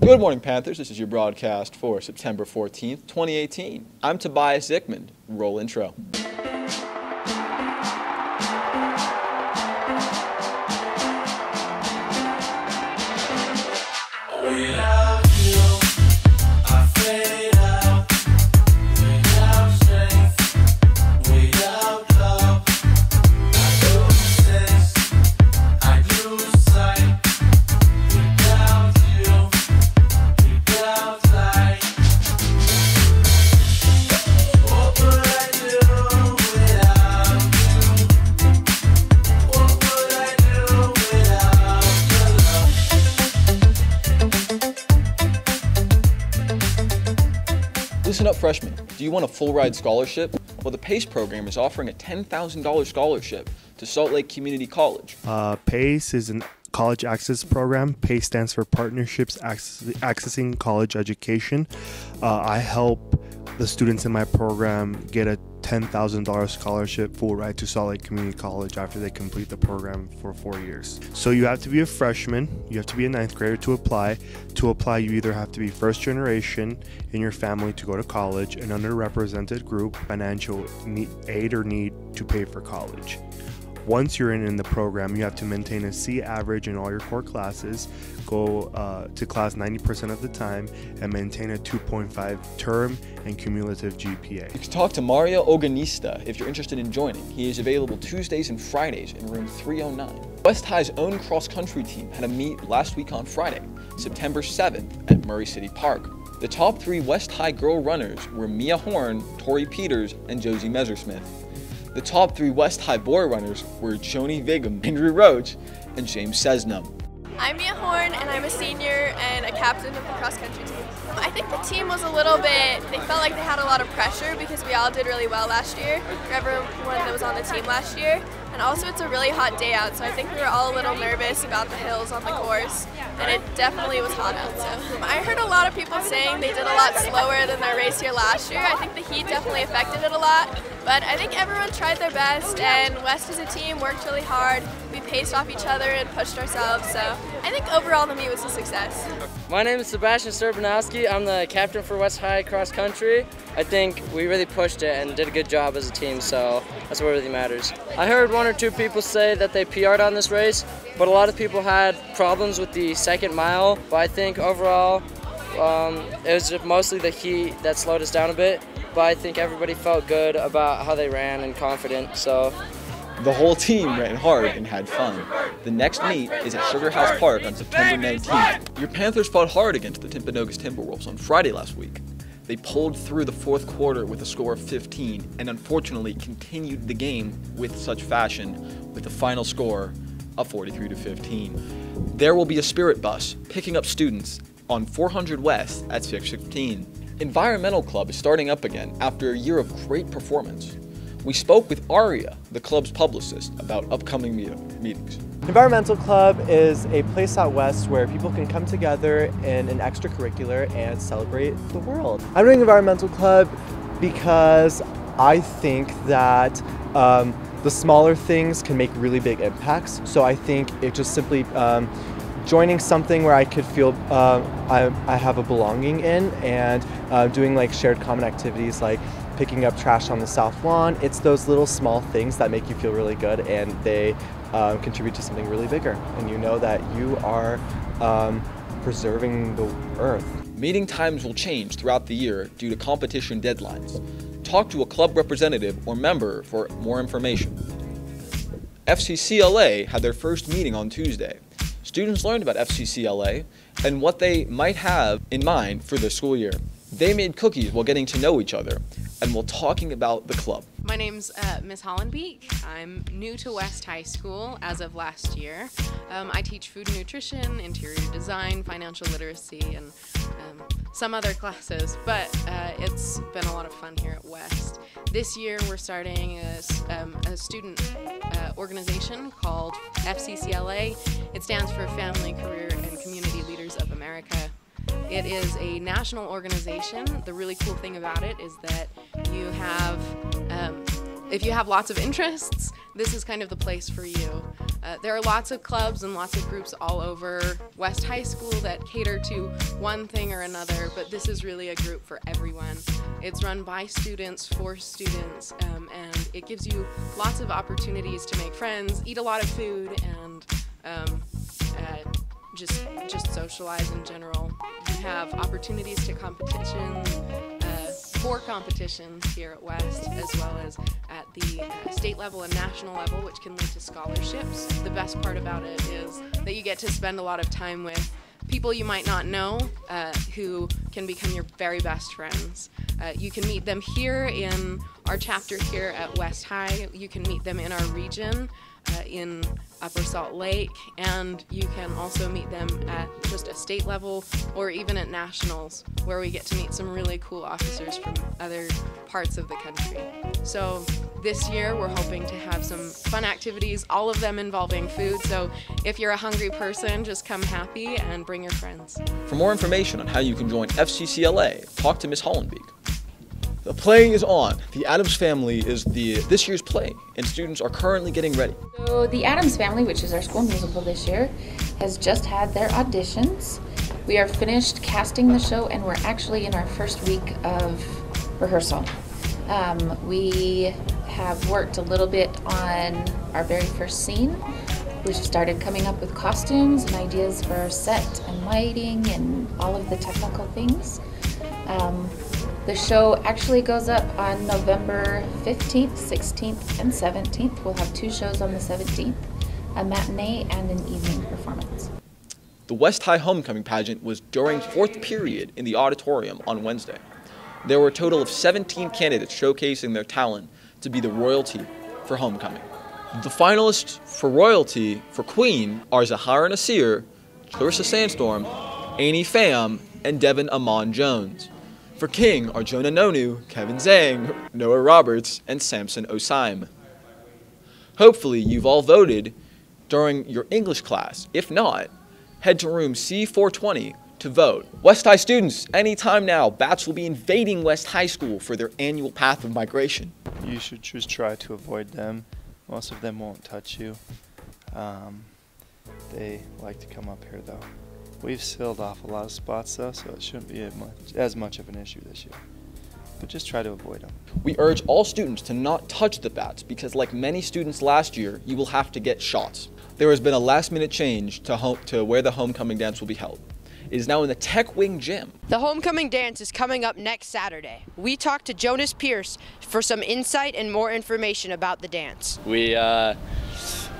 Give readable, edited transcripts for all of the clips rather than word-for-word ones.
Good morning, Panthers. This is your broadcast for September 14th, 2018. I'm Tobias Zickman. Roll intro. Listen up, freshmen. Do you want a full ride scholarship? Well, the PACE program is offering a $10,000 scholarship to Salt Lake Community College. PACE is a college access program. PACE stands for Partnerships Accessing College Education. I help the students in my program get a $10,000 scholarship full ride to Salt Lake Community College after they complete the program for 4 years. So you have to be a freshman, you have to be a 9th grader to apply. To apply, you either have to be first generation in your family to go to college, an underrepresented group, financial aid or need to pay for college. Once you're in the program, you have to maintain a C average in all your core classes, go to class 90% of the time, and maintain a 2.5 term and cumulative GPA. You can talk to Mario Oganista if you're interested in joining. He is available Tuesdays and Fridays in room 309. West High's own cross-country team had a meet last week on Friday, September 7th at Murray City Park. The top 3 West High girl runners were Mia Horn, Tori Peters, and Josie Messersmith. The top 3 West High boy runners were Joni Vigum, Andrew Roach, and James Sesnum. I'm Mia Horn, and I'm a senior and a captain of the cross-country team. I think the team was a little bit, they felt like they had a lot of pressure because we all did really well last year, for everyone that was on the team last year. And also it's a really hot day out, so I think we were all a little nervous about the hills on the course, and it definitely was hot out. So I heard a lot of people saying they did a lot slower than their race here last year. I think the heat definitely affected it a lot, but I think everyone tried their best, and West as a team worked really hard. We paced off each other and pushed ourselves, so I think overall the meet was a success. My name is Sebastian Serbanowski. I'm the captain for West High Cross Country. I think we really pushed it and did a good job as a team, so that's what really matters. I heard 1 or 2 people say that they PR'd on this race, but a lot of people had problems with the second mile. But I think overall it was mostly the heat that slowed us down a bit, but I think everybody felt good about how they ran and confident. So the whole team ran hard and had fun. The next meet is at Sugar House Park on September 19th. Your Panthers fought hard against the Timpanogos Timberwolves on Friday last week. They pulled through the 4th quarter with a score of 15 and unfortunately continued the game with such fashion with the final score of 43-15. There will be a spirit bus picking up students on 400 West at 6:15. Environmental Club is starting up again after a year of great performance. We spoke with Aria, the club's publicist, about upcoming meetings. Environmental Club is a place out west where people can come together in an extracurricular and celebrate the world. I'm doing Environmental Club because I think that the smaller things can make really big impacts. So I think it just simply joining something where I could feel I have a belonging in, and doing like shared common activities like picking up trash on the south lawn. It's those little small things that make you feel really good, and they contribute to something really bigger. And you know that you are preserving the earth. Meeting times will change throughout the year due to competition deadlines. Talk to a club representative or member for more information. FCCLA had their first meeting on Tuesday. Students learned about FCCLA and what they might have in mind for the school year. They made cookies while getting to know each other and while talking about the club. My name's Ms. Hollenbeek. I'm new to West High School as of last year. I teach food and nutrition, interior design, financial literacy, and some other classes, but it's been a lot of fun here at West. This year we're starting a student organization called FCCLA. It stands for Family, Career, and Community Leaders of America. It is a national organization. The really cool thing about it is that you have, if you have lots of interests, this is kind of the place for you. There are lots of clubs and lots of groups all over West High School that cater to one thing or another, but this is really a group for everyone. It's run by students, for students, and it gives you lots of opportunities to make friends, eat a lot of food, and just socialize in general. You have opportunities to for competitions here at West, as well as at the state level and national level, which can lead to scholarships. The best part about it is that you get to spend a lot of time with people you might not know who can become your very best friends. You can meet them here in our chapter here at West High. You can meet them in our region in Upper Salt Lake, and you can also meet them at just a state level or even at nationals, where we get to meet some really cool officers from other parts of the country. So this year we're hoping to have some fun activities, all of them involving food. So if you're a hungry person, just come happy and bring your friends. For more information on how you can join FCCLA, talk to Ms. Hollenbeek. The play is on. The Addams Family is this year's play, and students are currently getting ready. So the Addams Family, which is our school musical this year, has just had their auditions. We are finished casting the show, and we're actually in our first week of rehearsal. We have worked a little bit on our very first scene. We've started coming up with costumes and ideas for our set and lighting and all of the technical things. The show actually goes up on November 15th, 16th, and 17th. We'll have 2 shows on the 17th, a matinee and an evening performance. The West High Homecoming pageant was during 4th period in the auditorium on Wednesday. There were a total of 17 candidates showcasing their talent to be the royalty for homecoming. The finalists for royalty for Queen are Zahara Nasir, Clarissa Sandstorm, Amy Pham, and Devin Amon Jones. For King are Jonah Nonu, Kevin Zhang, Noah Roberts, and Samson Osaim. Hopefully you've all voted during your English class. If not, head to room C420 to vote. West High students, anytime now, bats will be invading West High School for their annual path of migration. You should just try to avoid them. Most of them won't touch you. They like to come up here though. We've sealed off a lot of spots though, so it shouldn't be as much of an issue this year. But just try to avoid them. We urge all students to not touch the bats because, like many students last year, you will have to get shots. There has been a last-minute change to where the homecoming dance will be held. It is now in the Tech Wing Gym. The homecoming dance is coming up next Saturday. We talked to Jonas Pierce for some insight and more information about the dance. We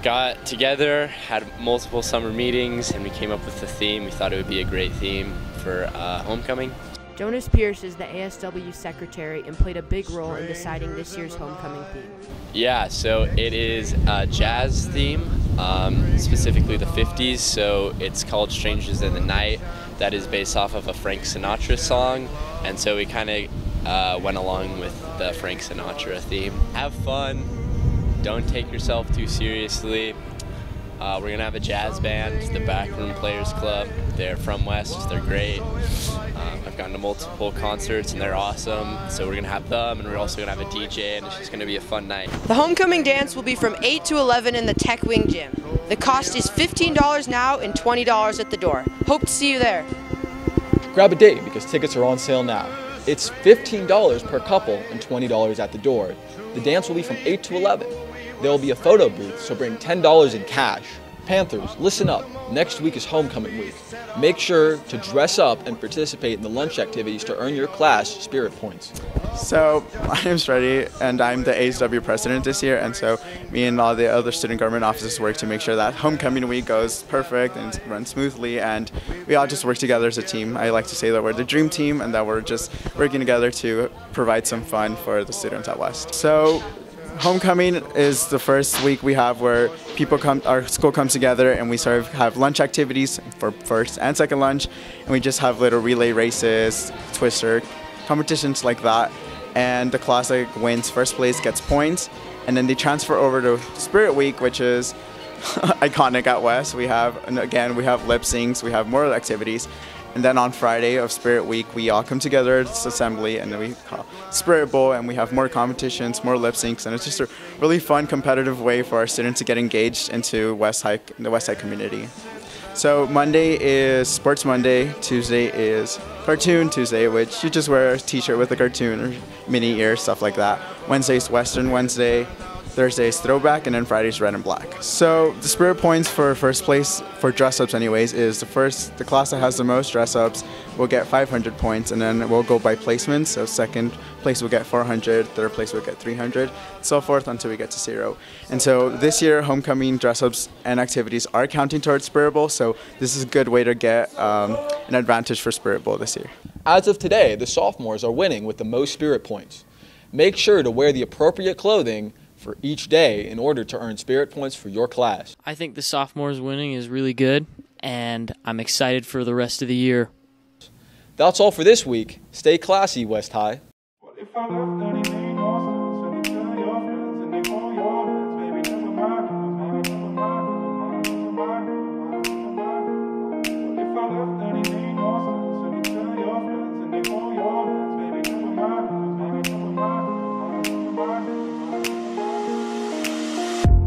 got together, had multiple summer meetings, and we came up with the theme. We thought it would be a great theme for homecoming. Jonas Pierce is the ASW secretary and played a big role in deciding this year's homecoming theme. Yeah, so it is a jazz theme, specifically the 50s, so it's called Strangers in the Night. That is based off of a Frank Sinatra song, and so we kind of went along with the Frank Sinatra theme. Have fun. Don't take yourself too seriously. We're going to have a jazz band, the Backroom Players Club. They're from West, they're great. I've gone to multiple concerts and they're awesome. So we're going to have them, and we're also going to have a DJ, and it's just going to be a fun night. The homecoming dance will be from 8 to 11 in the Tech Wing Gym. The cost is $15 now and $20 at the door. Hope to see you there. Grab a date because tickets are on sale now. It's $15 per couple and $20 at the door. The dance will be from 8 to 11. There will be a photo booth, so bring $10 in cash. Panthers, listen up. Next week is homecoming week. Make sure to dress up and participate in the lunch activities to earn your class spirit points. So my name's Freddie, and I'm the ASW president this year, and so me and all the other student government officers work to make sure that homecoming week goes perfect and runs smoothly, and we all just work together as a team. I like to say that we're the dream team and that we're just working together to provide some fun for the students at West. So homecoming is the first week we have where our school comes together, and we sort of have lunch activities for first and second lunch, and we just have little relay races, twister, competitions like that, and the class that wins first place gets points, and then they transfer over to Spirit Week, which is iconic at West. We have lip syncs, we have more activities, And then on Friday of Spirit Week, we all come together at this assembly, and then we call Spirit Bowl, and we have more competitions, more lip syncs, and it's just a really fun, competitive way for our students to get engaged into the West High community. So Monday is Sports Monday, Tuesday is Cartoon Tuesday, which you just wear a t-shirt with a cartoon or mini ears, stuff like that. Wednesday is Western Wednesday, Thursday is Throwback, and then Friday is Red and Black. So the Spirit points for first place, for dress-ups anyways, is the class that has the most dress-ups will get 500 points, and then we'll go by placements. So second place will get 400, third place will get 300, so forth until we get to 0. And so this year, homecoming dress-ups and activities are counting towards Spirit Bowl, so this is a good way to get an advantage for Spirit Bowl this year. As of today, the sophomores are winning with the most Spirit points. Make sure to wear the appropriate clothing for each day in order to earn Spirit points for your class. I think the sophomores winning is really good, and I'm excited for the rest of the year. That's all for this week. Stay classy, West High.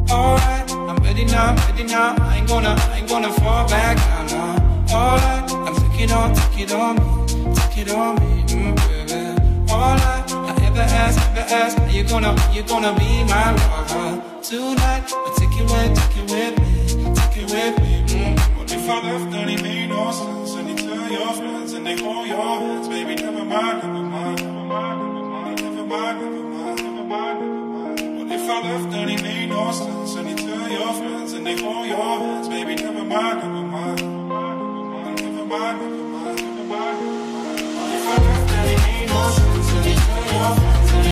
Alright, I'm ready now, I ain't gonna fall back now. Alright, I'm take it on me, baby. Alright, I ever ask, are you gonna be my lover? Tonight, I'll take it with me. What if I left and it made no sense? And you tell your friends and they hold your hands, baby, never mind. What if I left and it made no sense? And you tell your friends and they hold your hands, baby, never mind.